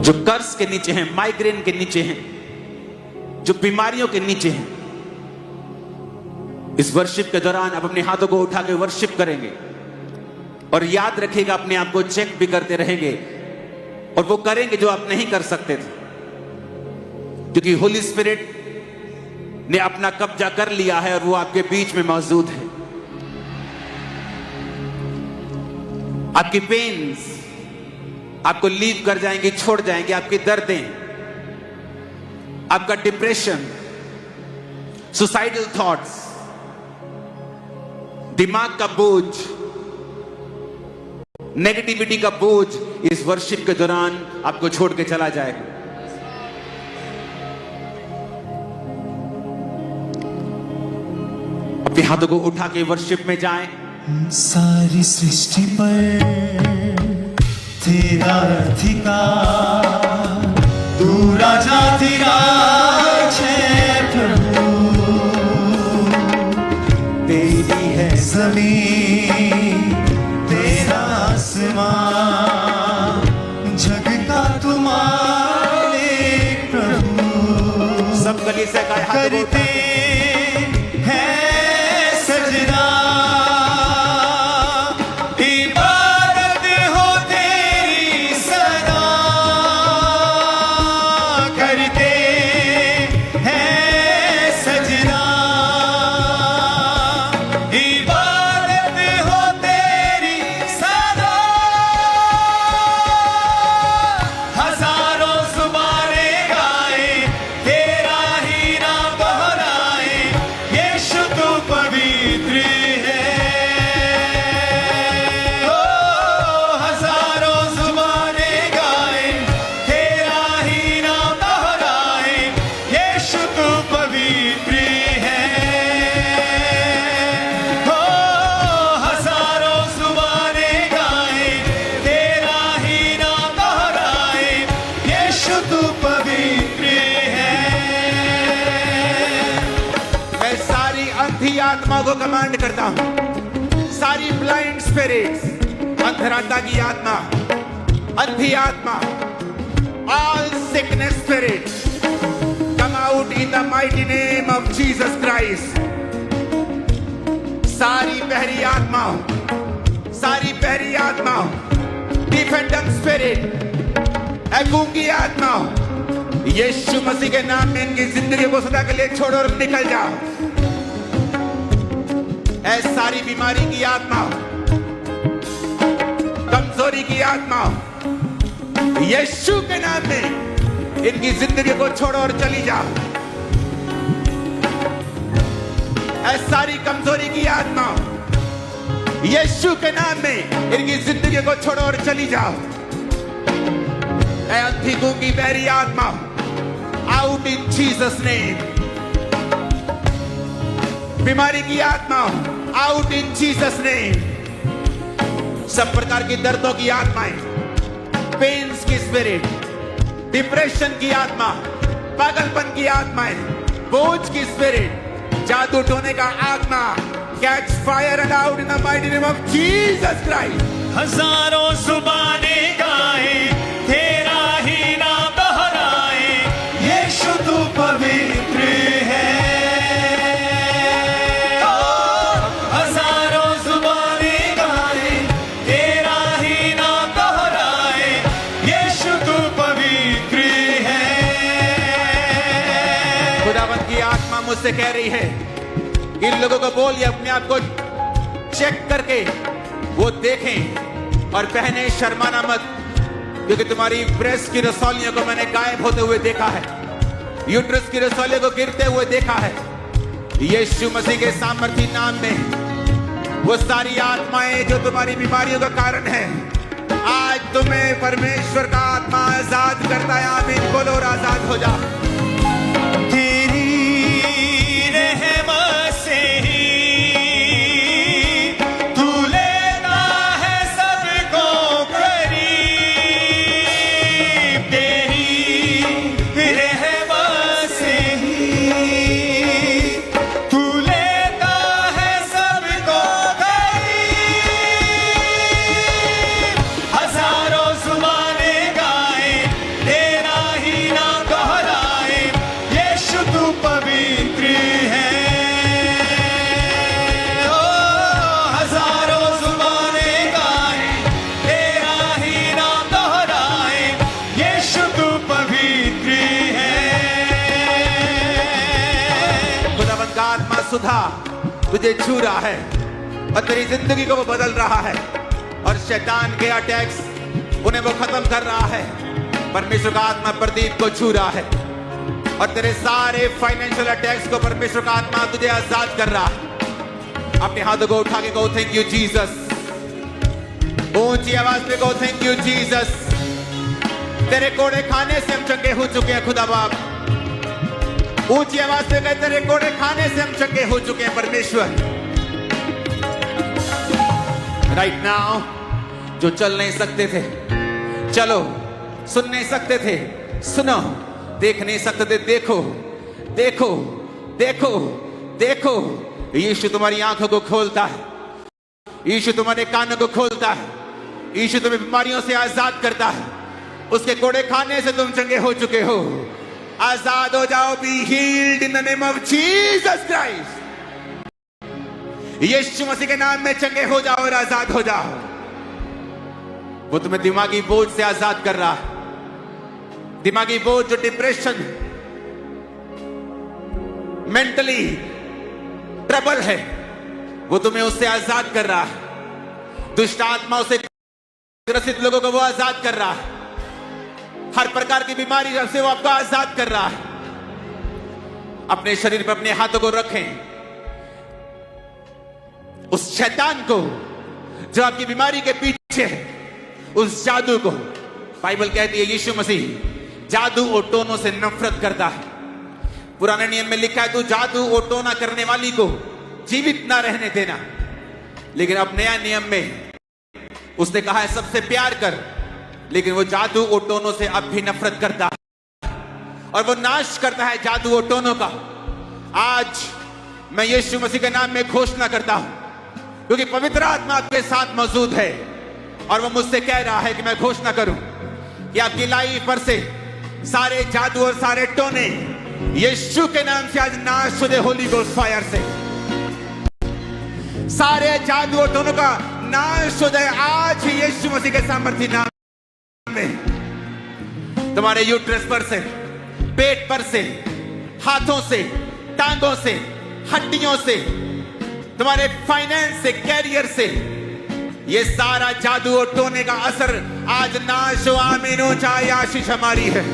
जो कर्ज के नीचे हैं, माइग्रेन के नीचे हैं, जो बीमारियों के नीचे हैं, इस वर्शिप के दौरान आप अपने हाथों को उठा के वर्शिप करेंगे और याद रखिएगा, अपने आप को चेक भी करते रहेंगे और वो करेंगे जो आप नहीं कर सकते थे, क्योंकि होली स्पिरिट ने अपना कब्जा कर लिया है और वो आपके बीच में मौजूद है। आपकी पेन्स आपको लीव कर जाएंगी, छोड़ जाएंगे, आपकी दर्दें, आपका डिप्रेशन, सुसाइडल थॉट्स, दिमाग का बोझ, नेगेटिविटी का बोझ इस वर्शिप के दौरान आपको छोड़ के चला जाएगा। अपने हाथों को उठा के वर्शिप में जाएं। सारी सृष्टि पर तेरा अधिकार, तू राजाधिराज है प्रभु, तेरी है ज़मीन तेरा आसमां, जग का तू मालिक प्रभु। सब गली से गाए हाथ करते आत्मा को कमांड करता हूं, सारी ब्लाइंड स्पिरिट्स, अंधरात्मा की आत्मा, अंधी आत्मा, all sickness spirits, come out in the mighty name of Jesus Christ. सारी बहरी आत्मा, सारी बहरी आत्मा, डिफेंडम स्पिरिट, गूंगी आत्मा, यीशु मसीह के नाम में इनकी जिंदगी को सदा के लिए छोड़ो और निकल जाओ। ऐसी सारी बीमारी की आत्मा, कमजोरी की आत्मा, यीशु के नाम में इनकी जिंदगी को छोड़ो और चली जाओ। ऐसी सारी कमजोरी की आत्मा, यीशु के नाम में इनकी जिंदगी को छोड़ो और चली जाओ। ऐ अंधी गूंगी बहरी आत्मा, आउट इन जीसस नेम। बीमारी की आत्मा, आउट इन जीसस नेम। सब प्रकार की दर्दों की आत्माएं, पेन्स की स्पिरिट, डिप्रेशन की आत्मा, पागलपन की आत्माएं, बोझ की स्पिरिट, जादू टोने का आत्मा, catch fire and out in the mighty name of Jesus Christ. हजारों जुबानें गाए तेरा ही नाम दोहराए, यीशु तू पवित्र है। मुझसे कह रही है, इन लोगों को बोलिए अपने आप को चेक करके वो देखें और पहने, शर्माना मत, क्योंकि तुम्हारी ब्रेस्ट की रसौलियों को मैंने गायब होते हुए देखा है, यूट्रस की रसौलियों को गिरते हुए देखा है। यीशु मसीह के सामर्थी नाम में वो सारी आत्माएं जो तुम्हारी बीमारियों का कारण है, आज तुम्हें परमेश्वर का आत्मा आजाद करता है। आमीन बोलो और आजाद हो जा। हजारों जुबानें गाए सुधा तुझे छू रहा है और तेरी जिंदगी को वो बदल रहा है और शैतान के अटैक्स उन्हें वो खत्म कर रहा है। परमेश्वर का आत्मा प्रदीप को छू रहा है और तेरे सारे फाइनेंशियल अटैक्स को परमेश्वर का आत्मा तुझे आजाद कर रहा है। अपने हाथों को उठा के कहो थैंक यू जीसस। ऊंची आवाज में कहो थैंक यू जीसस। तेरे कोड़े खाने से हम चंगे हो चुके हैं खुदा बाप। ऊंची आवाज से कहे तेरे कोड़े खाने से हम चंगे हो चुके हैं परमेश्वर। राइट नाउ जो चल नहीं सकते थे चलो, सुन नहीं सकते थे सुनो, देख नहीं सकते थे देखो, देखो देखो देखो। यीशु तुम्हारी आंखों को खोलता है, यीशु तुम्हारे कानों को खोलता है, यीशु तुम्हें बीमारियों से आजाद करता है। उसके कोड़े खाने से तुम चंगे हो चुके हो। आजाद हो जाओ। Be healed in the name of Jesus Christ. यीशु मसीह के नाम में चंगे हो जाओ और आजाद हो जाओ। वो तुम्हें दिमागी बोझ से आजाद कर रहा है। दिमागी बोझ जो डिप्रेशन, मेंटली ट्रबल है, वो तुम्हें उससे आजाद कर रहा है। दुष्ट आत्माओं से ग्रसित लोगों को वो आजाद कर रहा है। हर प्रकार की बीमारी से वो आपको आजाद कर रहा है। अपने शरीर पर अपने हाथों को रखें। उस शैतान को जो आपकी बीमारी के पीछे है, उस जादू को, बाइबल कहती है यीशु मसीह जादू और टोनों से नफरत करता है। पुराने नियम में लिखा है तू जादू और टोना करने वाली को जीवित ना रहने देना। लेकिन अब नया नियम में उसने कहा है सबसे प्यार कर। लेकिन वो जादू और टोनों से अब भी नफरत करता है और वो नाश करता है जादू और टोनों का। आज मैं यीशु मसीह के नाम में घोषणा करता हूं, क्योंकि पवित्र आत्मा आपके साथ मौजूद है और वो मुझसे कह रहा है कि मैं घोषणा करूं कि आपकी लाइफ पर से सारे जादू और सारे टोने यीशु के नाम से आज नाश हो जाए। होली गोस्ट फायर से सारे जादू और टोनों का नाश हो जाए आज ही यीशु मसीह के सामर्थ्य नाम में। तुम्हारे यूट्रस पर से, पेट पर से, हाथों से, टांगों से, हड्डियों से, तुम्हारे फाइनेंस से, कैरियर से, ये सारा जादू और टोने का असर आज नाश हो। आमीन। ऊंचाई आशीष हमारी है।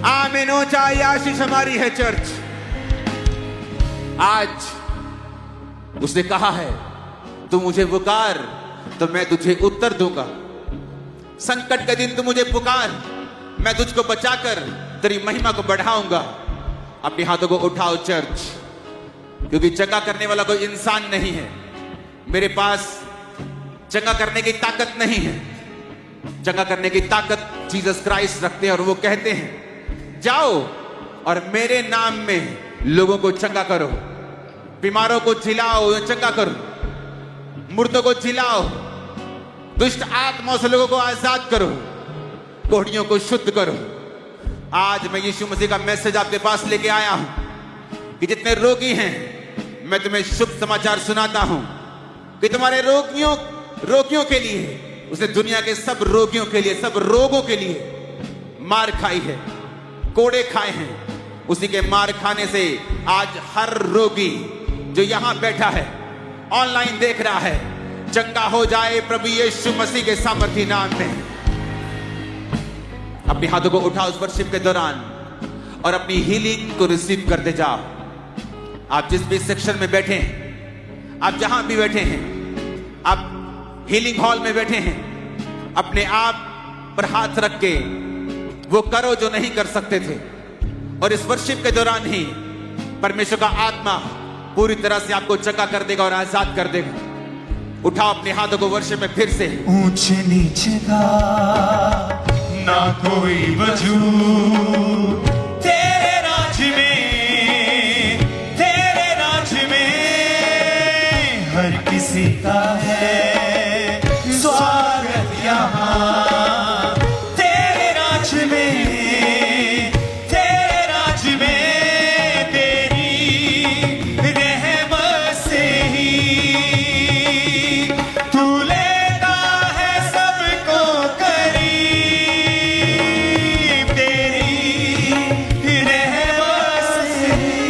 आमीन। ऊंचाई आशीष हमारी है। चर्च आज उसने कहा है तू मुझे पुकार तो मैं तुझे उत्तर दूंगा। संकट के दिन तू मुझे पुकार, मैं तुझको बचाकर तेरी महिमा को बढ़ाऊंगा। अपने हाथों को उठाओ चर्च, क्योंकि चंगा करने वाला कोई इंसान नहीं है। मेरे पास चंगा करने की ताकत नहीं है। चंगा करने की ताकत जीसस क्राइस्ट रखते हैं और वो कहते हैं जाओ और मेरे नाम में लोगों को चंगा करो, बीमारों को जिलाओ, चंगा करो, मुर्दों को जिलाओ, दुष्ट आत्माओं से लोगों को आजाद करो, कोढ़ियों को शुद्ध करो। आज मैं यीशु मसीह का मैसेज आपके पास लेके आया हूं कि जितने रोगी हैं मैं तुम्हें शुभ समाचार सुनाता हूं कि तुम्हारे रोगियों के लिए उसने दुनिया के सब रोगियों के लिए, सब रोगों के लिए मार खाई है, कोड़े खाए हैं। उसी के मार खाने से आज हर रोगी जो यहां बैठा है, ऑनलाइन देख रहा है, चंगा हो जाए प्रभु यीशु मसीह के सामर्थ्य नाम में। अपने हाथों को उठाओ उस वर्शिप के दौरान और अपनी हीलिंग को रिसीव करते जाओ। आप जिस भी सेक्शन में बैठे हैं, आप जहां भी बैठे हैं, आप हीलिंग हॉल में बैठे हैं, अपने आप पर हाथ रख के वो करो जो नहीं कर सकते थे। और इस वर्शिप के दौरान ही परमेश्वर का आत्मा पूरी तरह से आपको चंगा कर देगा और आजाद कर देगा। उठाओ अपने हाथों को वर्शिप में फिर से। ऊंचे नीचे का ना कोई वजूद तेरे राज में हर किसी का है स्वागत यहाँ। तेरे राज में तेरी रहमत से ही तू लेता है सबको करीब। तेरी रहमत से ही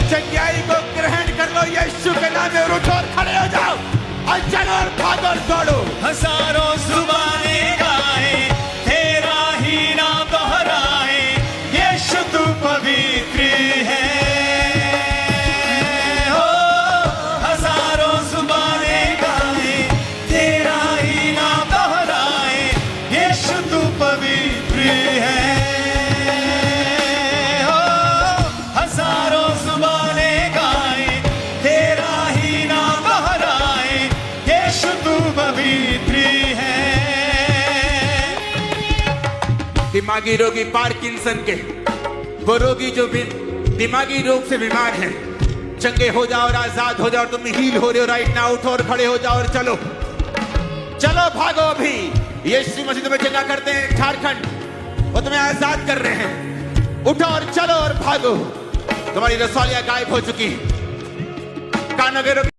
चंगाई को ग्रहण कर लो यीशु के नाम में। उठो और खड़े हो जाओ और चलो और भागो और दौड़ो। हजारों जुबानें गाए, तेरा ही नाम दोहराए, यीशु तू पवित्र है। हो हजारों जुबानें गाए, तेरा ही नाम दोहराए, यीशु तू पवित्र है। हो हजारों जुबानें गाए, तेरा ही नाम दोहराए, यीशु तू पवित्र है। दिमागी रोगी पार्किंसन के, वो रोगी जो दिमागी रोग से बीमार हैं, चंगे हो जाओ और आजाद हो जाओ। और तुम हील हो रहे हो राइट नाउ। उठो और खड़े हो जाओ और चलो चलो भागो। अभी यीशु मसीह तुम्हें चंगा करते हैं झारखंड, वो तुम्हें आजाद कर रहे हैं। उठो और चलो और भागो। तुम्हारी रसौलियां गायब हो चुकी, कानों के रोगी